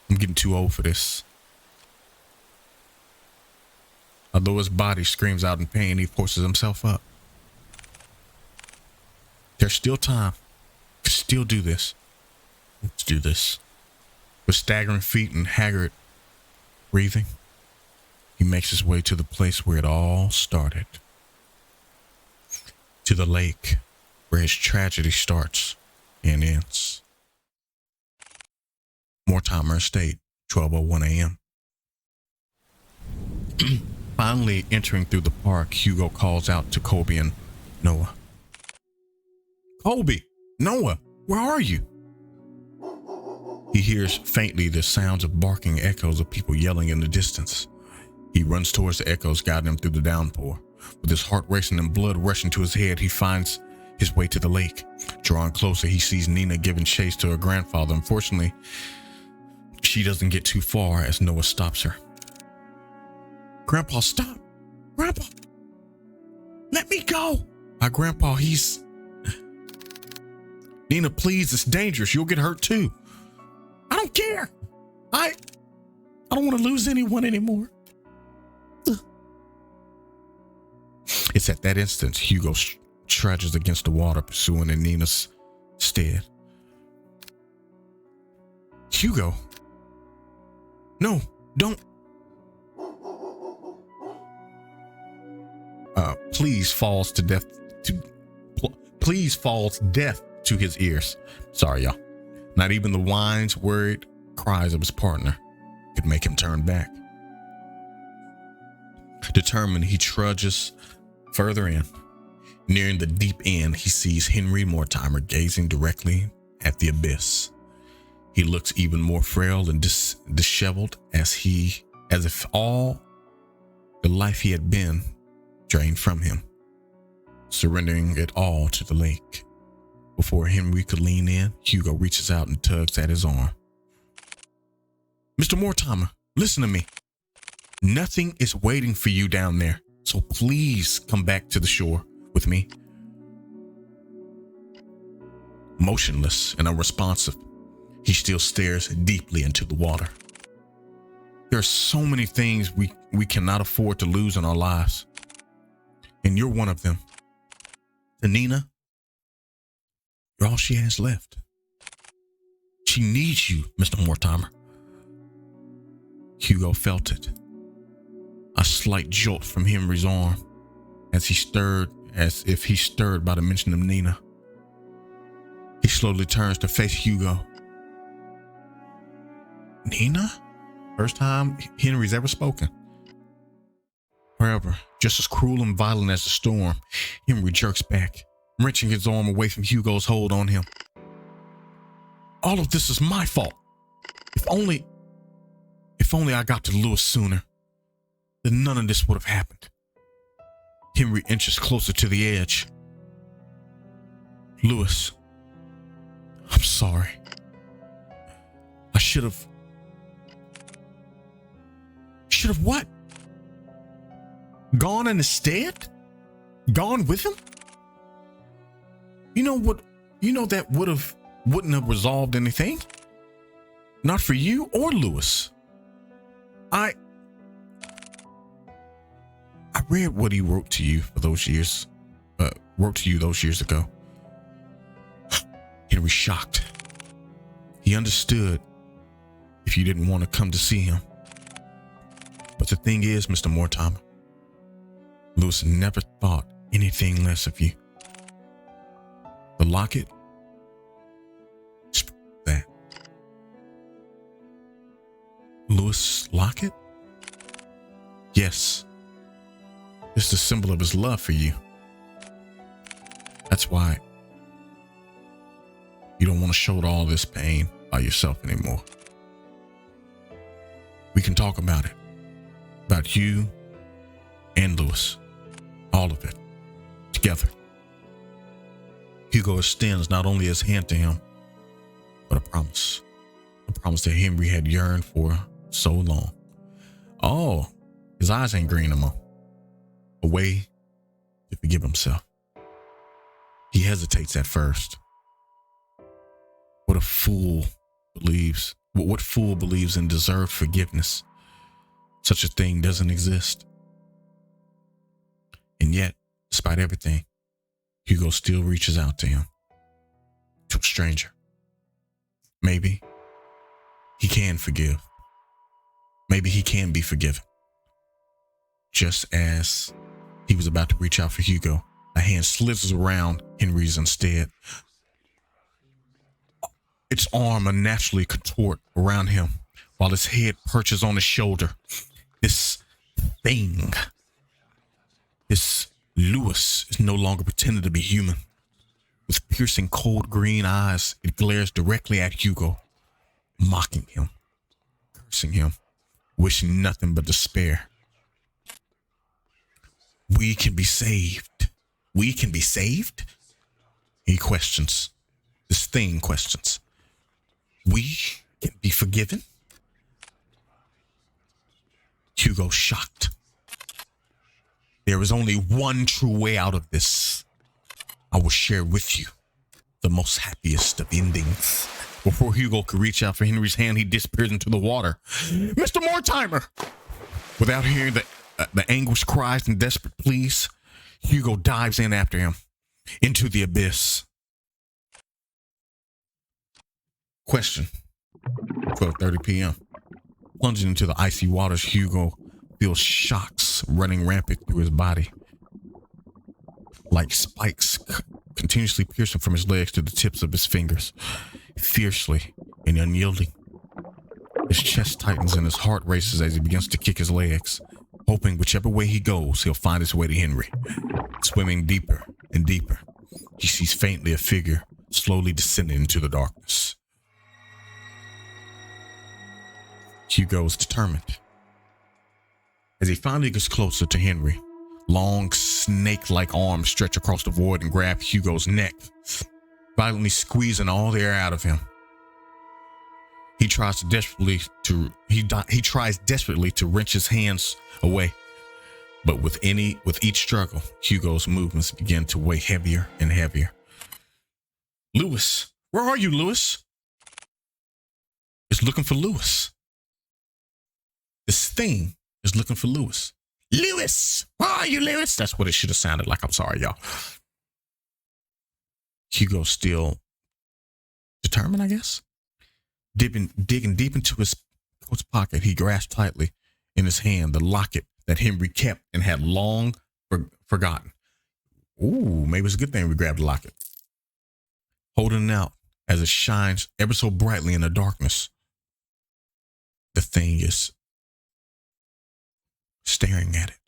I'm getting too old for this. Although his body screams out in pain, he forces himself up. There's still time. Still do this. Let's do this. With staggering feet and haggard breathing, he makes his way to the place where it all started. To the lake where his tragedy starts and ends. Mortimer Estate, 12:01 a.m. Finally entering through the park, Hugo calls out to Colby and Noah. Colby, Noah, where are you? He hears faintly the sounds of barking echoes of people yelling in the distance. He runs towards the echoes, guiding him through the downpour. With his heart racing and blood rushing to his head, he finds his way to the lake. Drawing closer, he sees Nina giving chase to her grandfather. Unfortunately, she doesn't get too far as Noah stops her. Grandpa, stop! Grandpa! Let me go! My grandpa, he's... Nina, please, it's dangerous. You'll get hurt too. I don't care. I don't want to lose anyone anymore. It's at that instant Hugo trudges against the water, pursuing in Nina's stead. Hugo? No, don't. Please falls deaf to his ears. Sorry, y'all. Not even the whines, worried cries of his partner could make him turn back. Determined, he trudges further in. Nearing the deep end, he sees Henry Mortimer gazing directly at the abyss. He looks even more frail and disheveled as if all the life he had been drained from him, surrendering it all to the lake. Before Henry could lean in, Hugo reaches out and tugs at his arm. Mr. Mortimer, listen to me. Nothing is waiting for you down there, so please come back to the shore with me. Motionless and unresponsive, he still stares deeply into the water. There are so many things we cannot afford to lose in our lives, and you're one of them. And Nina, you're all she has left. She needs you, Mr. Mortimer. Hugo felt it. A slight jolt from Henry's arm as if he stirred by the mention of Nina. He slowly turns to face Hugo. Nina? First time Henry's ever spoken. However, just as cruel and violent as the storm, Henry jerks back, wrenching his arm away from Hugo's hold on him. All of this is my fault. If only I got to Lewis sooner, then none of this would have happened. Henry inches closer to the edge. Lewis, I'm sorry. I should have what? Gone in his stead? Gone with him? You know what? You know that wouldn't have resolved anything. Not for you or Lewis. I read what he wrote to you for those years. Wrote to you those years ago. Henry shocked. He understood if you didn't want to come to see him. But the thing is, Mr. Mortimer, Lewis never thought anything less of you. The locket, that. Lewis' locket? Yes. It's the symbol of his love for you. That's why you don't want to show all this pain by yourself anymore. We can talk about it. About you and Louis. All of it. Together. Hugo extends not only his hand to him, but a promise. A promise that Henry had yearned for so long. Oh, his eyes ain't green no more. A way to forgive himself. He hesitates at first. What fool believes in deserved forgiveness? Such a thing doesn't exist. And yet, despite everything, Hugo still reaches out to him. To a stranger. Maybe he can forgive. Maybe he can be forgiven. Just as he was about to reach out for Hugo, a hand slithers around Henry's instead. Its arm unnaturally contort around him while his head perches on his shoulder. This thing, this Louis, is no longer pretending to be human. With piercing cold green eyes, it glares directly at Hugo, mocking him, cursing him, wishing nothing but despair. We can be saved. We can be saved? He questions. This thing questions. We can be forgiven? Hugo's shocked. There is only one true way out of this. I will share with you the most happiest of endings. Before Hugo could reach out for Henry's hand, he disappears into the water. Mr. Mortimer! Without hearing the anguished cries and desperate pleas, Hugo dives in after him, into the abyss. Question. 12:30 p.m. Plunging into the icy waters, Hugo feels shocks running rampant through his body. Like spikes continuously piercing from his legs to the tips of his fingers, fiercely and unyielding. His chest tightens and his heart races as he begins to kick his legs, hoping whichever way he goes, he'll find his way to Henry. Swimming deeper and deeper, he sees faintly a figure slowly descending into the darkness. Hugo is determined. As he finally gets closer to Henry, long snake-like arms stretch across the void and grab Hugo's neck, violently squeezing all the air out of him. He tries desperately to wrench his hands away, but with each struggle, Hugo's movements begin to weigh heavier and heavier. Louis, where are you, Louis? It's looking for Louis. This thing is looking for Louis. Louis, where are you, Louis? That's what it should have sounded like. I'm sorry, y'all. Hugo's still determined, I guess. Digging deep into his coat's pocket, he grasped tightly in his hand the locket that Henry kept and had long forgotten. Ooh, maybe it's a good thing we grabbed the locket. Holding it out as it shines ever so brightly in the darkness, the thing is staring at it.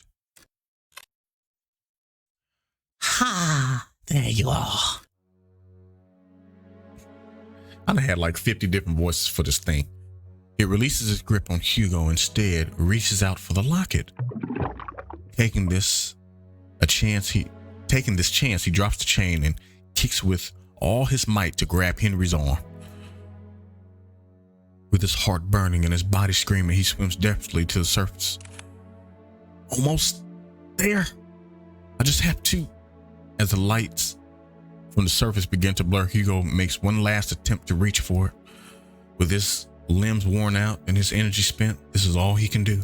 Ha! There you are. I had like 50 different voices for this thing. It releases its grip on Hugo, instead reaches out for the locket. Taking this chance, he drops the chain and kicks with all his might to grab Henry's arm. With his heart burning and his body screaming, he swims desperately to the surface. Almost there. I just have to. As the lights from the surface begin to blur, Hugo makes one last attempt to reach for it. With his limbs worn out and his energy spent, this is all he can do.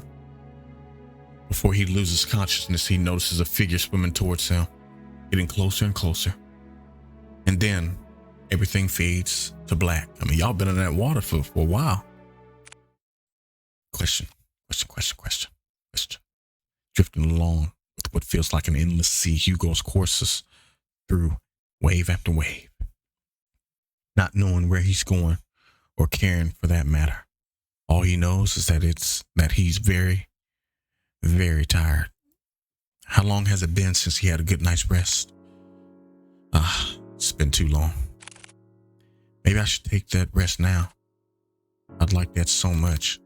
Before he loses consciousness, he notices a figure swimming towards him, getting closer and closer. And then everything fades to black. I mean, y'all been in that water for a while. Question. Drifting along with what feels like an endless sea, Hugo's courses through wave after wave, not knowing where he's going or caring for that matter. All he knows is that he's very, very tired. How long has it been since he had a good night's rest? It's been too long. Maybe I should take that rest now. I'd like that so much.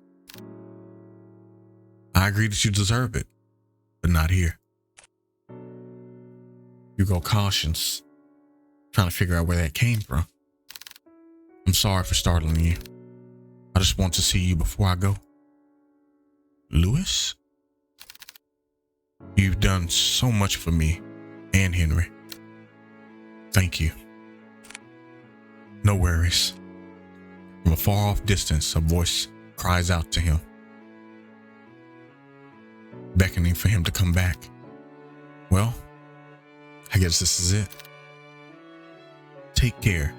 I agree that you deserve it, but not here. Hugo cautions, trying to figure out where that came from. I'm sorry for startling you. I just want to see you before I go. Louis? You've done so much for me and Henry. Thank you. No worries. From a far off distance, a voice cries out to him, beckoning for him to come back. Well, I guess this is it. Take care,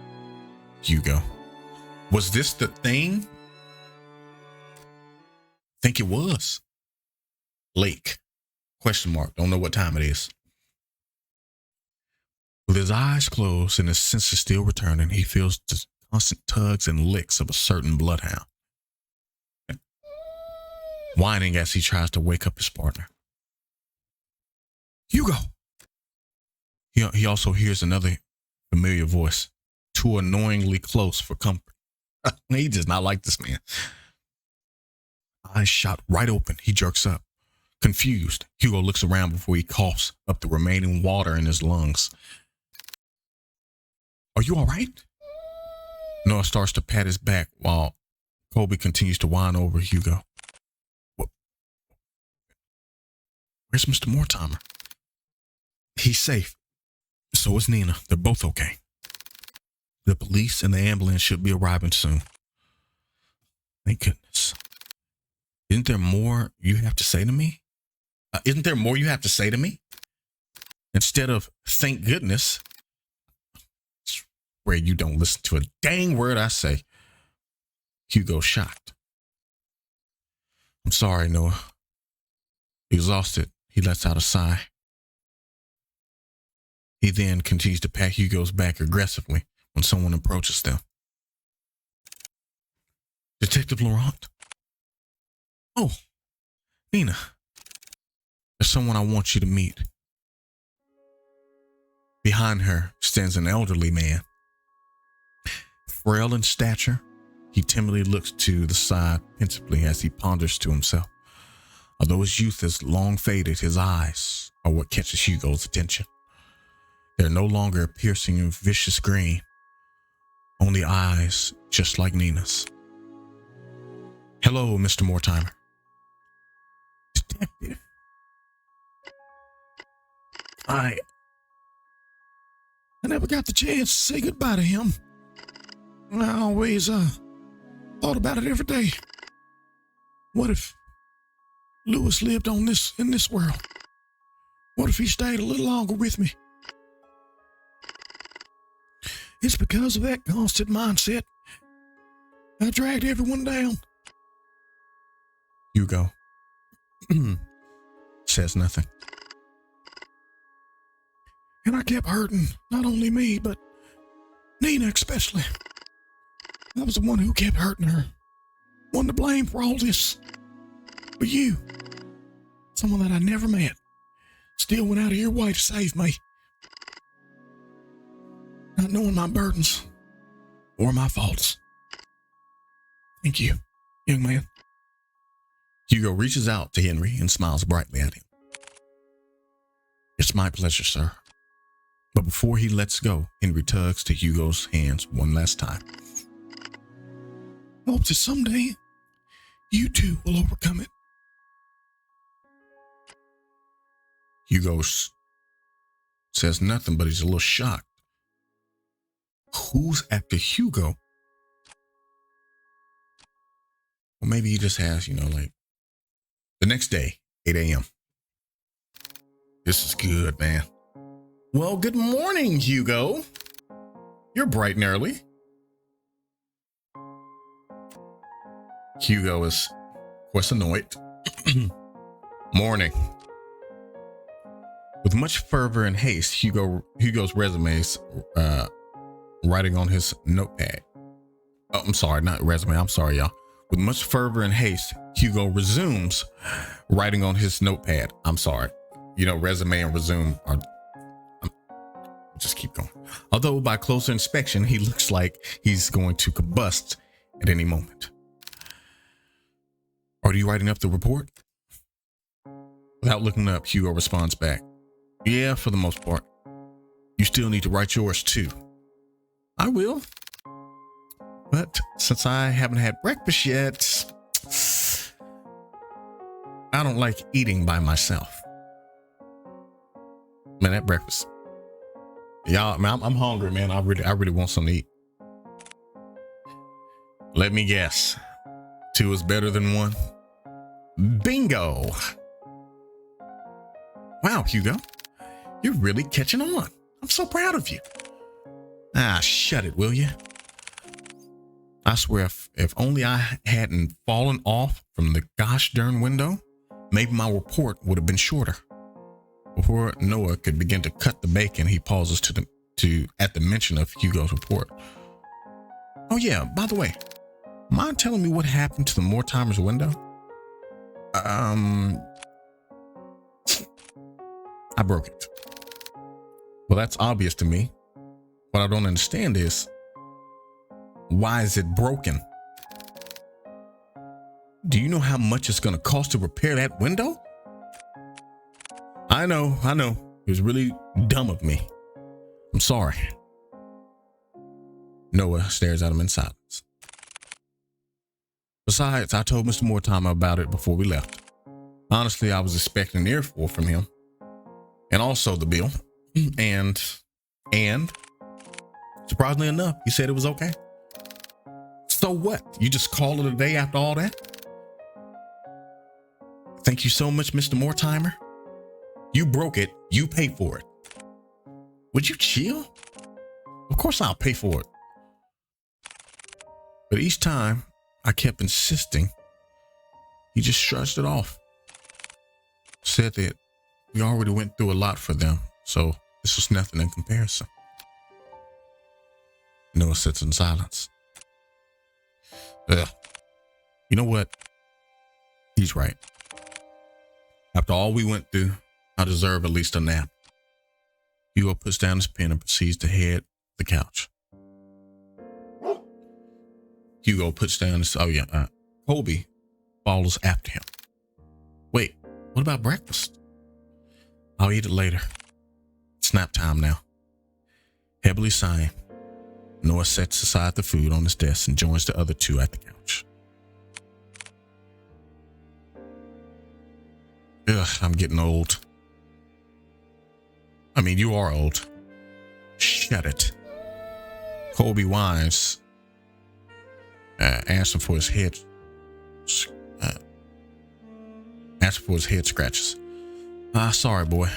Hugo. Was this the thing? Think it was. Lake. Question mark. Don't know what time it is. With his eyes closed and his senses still returning, he feels the constant tugs and licks of a certain bloodhound, whining as he tries to wake up his partner. Hugo! He also hears another familiar voice, too annoyingly close for comfort. He does not like this man. Eyes shot right open, he jerks up. Confused, Hugo looks around before he coughs up the remaining water in his lungs. Are you all right? Noah starts to pat his back while Colby continues to whine over Hugo. Where's Mr. Mortimer? He's safe. So is Nina. They're both okay. The police and the ambulance should be arriving soon. Thank goodness. Isn't there more you have to say to me? Instead of thank goodness, where you don't listen to a dang word I say. Hugo's shocked. I'm sorry, Noah. Exhausted, he lets out a sigh. He then continues to pat Hugo's back aggressively when someone approaches them. Detective Laurent? Oh, Nina. There's someone I want you to meet. Behind her stands an elderly man. Frail in stature, he timidly looks to the side pensively as he ponders to himself. Although his youth has long faded, his eyes are what catches Hugo's attention. They're no longer a piercing and vicious green, only eyes just like Nina's. Hello, Mr. Mortimer. Detective. I never got the chance to say goodbye to him. I always thought about it every day. What if Louis lived in this world? What if he stayed a little longer with me? It's because of that constant mindset I dragged everyone down. Hugo says nothing. And I kept hurting not only me, but Nina especially. I was the one who kept hurting her. One to blame for all this. But you, someone that I never met, still went out of your way to save me. Not knowing my burdens or my faults. Thank you, young man. Hugo reaches out to Henry and smiles brightly at him. It's my pleasure, sir. But before he lets go, Henry tugs to Hugo's hands one last time. I hope that someday you too will overcome it. Hugo says nothing, but he's a little shocked. Who's after Hugo? Well, maybe he just has, like the next day, 8 a.m. This is good, man. Well, good morning, Hugo. You're bright and early. Hugo is, of course, annoyed. Morning. With much fervor and haste, Hugo's resume's writing on his notepad. Oh, I'm sorry, not resume. I'm sorry, y'all. With much fervor and haste, Hugo resumes writing on his notepad. I'm sorry. Resume and resume are... just keep going. Although by closer inspection, he looks like he's going to combust at any moment. Are you writing up the report? Without looking up, Hugo responds back, "Yeah, for the most part. You still need to write yours too." "I will. But since I haven't had breakfast yet, I don't like eating by myself." Man, that breakfast. Y'all, man, I'm hungry, man. I really want something to eat. Let me guess. 2 is better than 1. Bingo. Wow, Hugo. You're really catching on. I'm so proud of you. Ah, shut it, will you? I swear, if only I hadn't fallen off from the gosh darn window, maybe my report would have been shorter. Before Noah could begin to cut the bacon, he pauses at the mention of Hugo's report. "Oh yeah, by the way, mind telling me what happened to the Mortimer's window?" I broke it." "Well, that's obvious to me. What I don't understand is, why is it broken? Do you know how much it's going to cost to repair that window?" I know. It was really dumb of me. I'm sorry." Noah stares at him in silence. "Besides, I told Mr. Mortimer about it before we left. Honestly, I was expecting an earful from him. And also the bill. And surprisingly enough, he said it was okay." "So what? You just call it a day after all that?" "Thank you so much, Mr. Mortimer. You broke it. You paid for it." "Would you chill? Of course I'll pay for it." But each time I kept insisting, he just shrugged it off. Said that we already went through a lot for them, so this was nothing in comparison. Noah sits in silence. You know what? He's right. After all we went through, I deserve at least a nap. Hugo puts down his pen and proceeds to head the couch. Hugo puts down his, Colby follows after him. "Wait, what about breakfast?" "I'll eat it later. It's nap time now." Heavily sighing, Noah sets aside the food on his desk and joins the other 2 at the couch. Ugh, I'm getting old. I mean, you are old. Shut it. Colby whines, asking for his head scratches. Sorry, boy."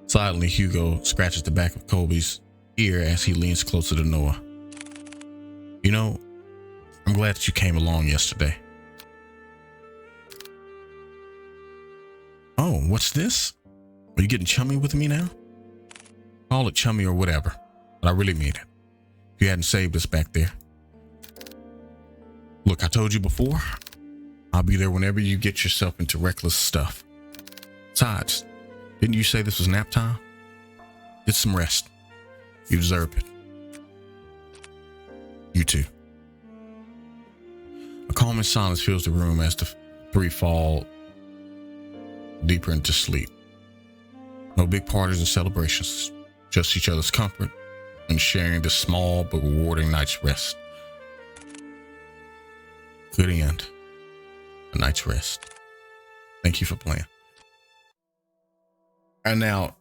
Silently, Hugo scratches the back of Colby's ear as he leans closer to Noah. "You know, I'm glad that you came along yesterday." "Oh, what's this? Are you getting chummy with me now?" "Call it chummy or whatever, but I really mean it. If you hadn't saved us back there. Look, I told you before, I'll be there whenever you get yourself into reckless stuff. Besides, didn't you say this was nap time? Get some rest. You deserve it. You too." A calming silence fills the room as the 3 fall deeper into sleep. No big parties and celebrations, just each other's comfort and sharing this small but rewarding night's rest. Good end. A night's rest. Thank you for playing. And now,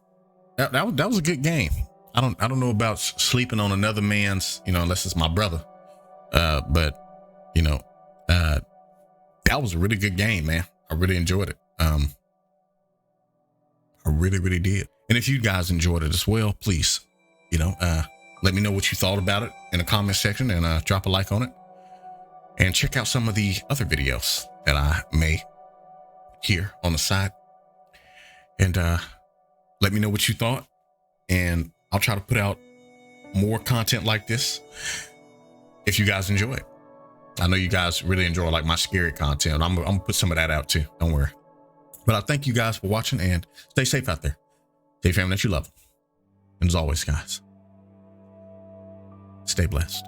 that was a good game. I don't know about sleeping on another man's, unless it's my brother. But that was a really good game, man. I really enjoyed it. I really did. And if you guys enjoyed it as well, please, let me know what you thought about it in the comment section and drop a like on it. And check out some of the other videos that I made here on the side. And let me know what you thought. And I'll try to put out more content like this if you guys enjoy it. I know you guys really enjoy like my scary content. I'm gonna put some of that out too. Don't worry. But I thank you guys for watching and stay safe out there. Stay family that you love. And as always, guys, stay blessed.